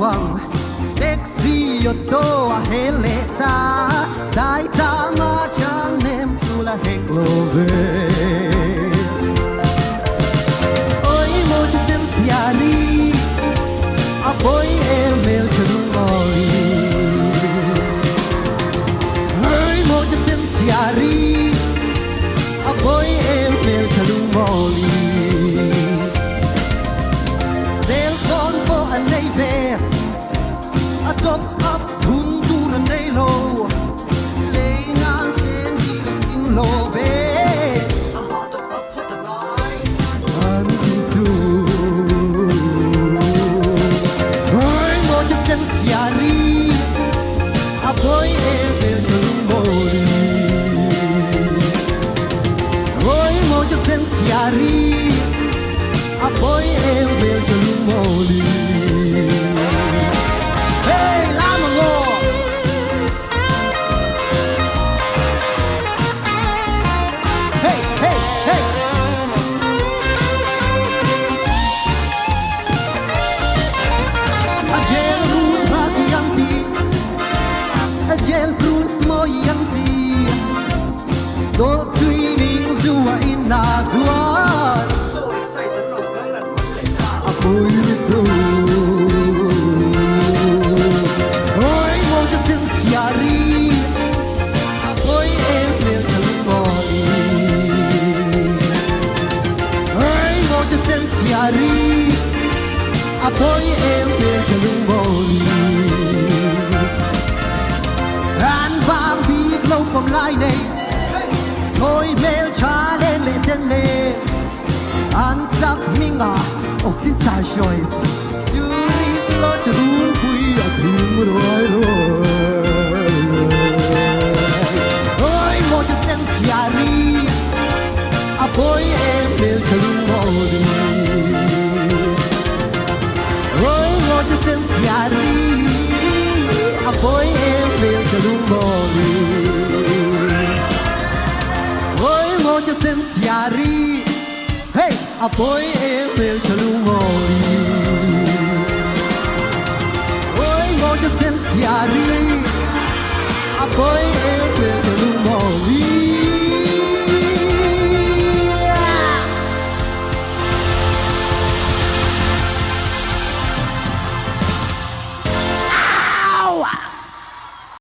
vang taxi yo to a heleta dai ta ma chang nem sula heklove oi mo chen siari a boy emel chumoli oi mo chen siari a boy emel chumoli sel con po anei ve a top up thun dur anei lo le nang chen di ga sin lo ve a hot up hot bai an su oi mo chen siari a boy emel chumoli oi mo chen siari a boy emel chumoli hey la mo hey hey hey a gel run ma yanti a gel run mo yanti so tuining zuwa ina zuwa ôi tu ôi mo cho tin siari ôi em yêu thương mồi ôi mo cho tin siari ôi em yêu thương mồi ran vang bi lâu cầm lại này thôi mail trả lên lệ tên này an sắc minh à official choice Juris lo trun pui a thum roi roi oi mo cha sen siari a boy emel chum moli oi mo cha sen siari a boy emel chum moli oi mo cha sen siari hey a boy emel chalumori oi mo cha sen siari a boy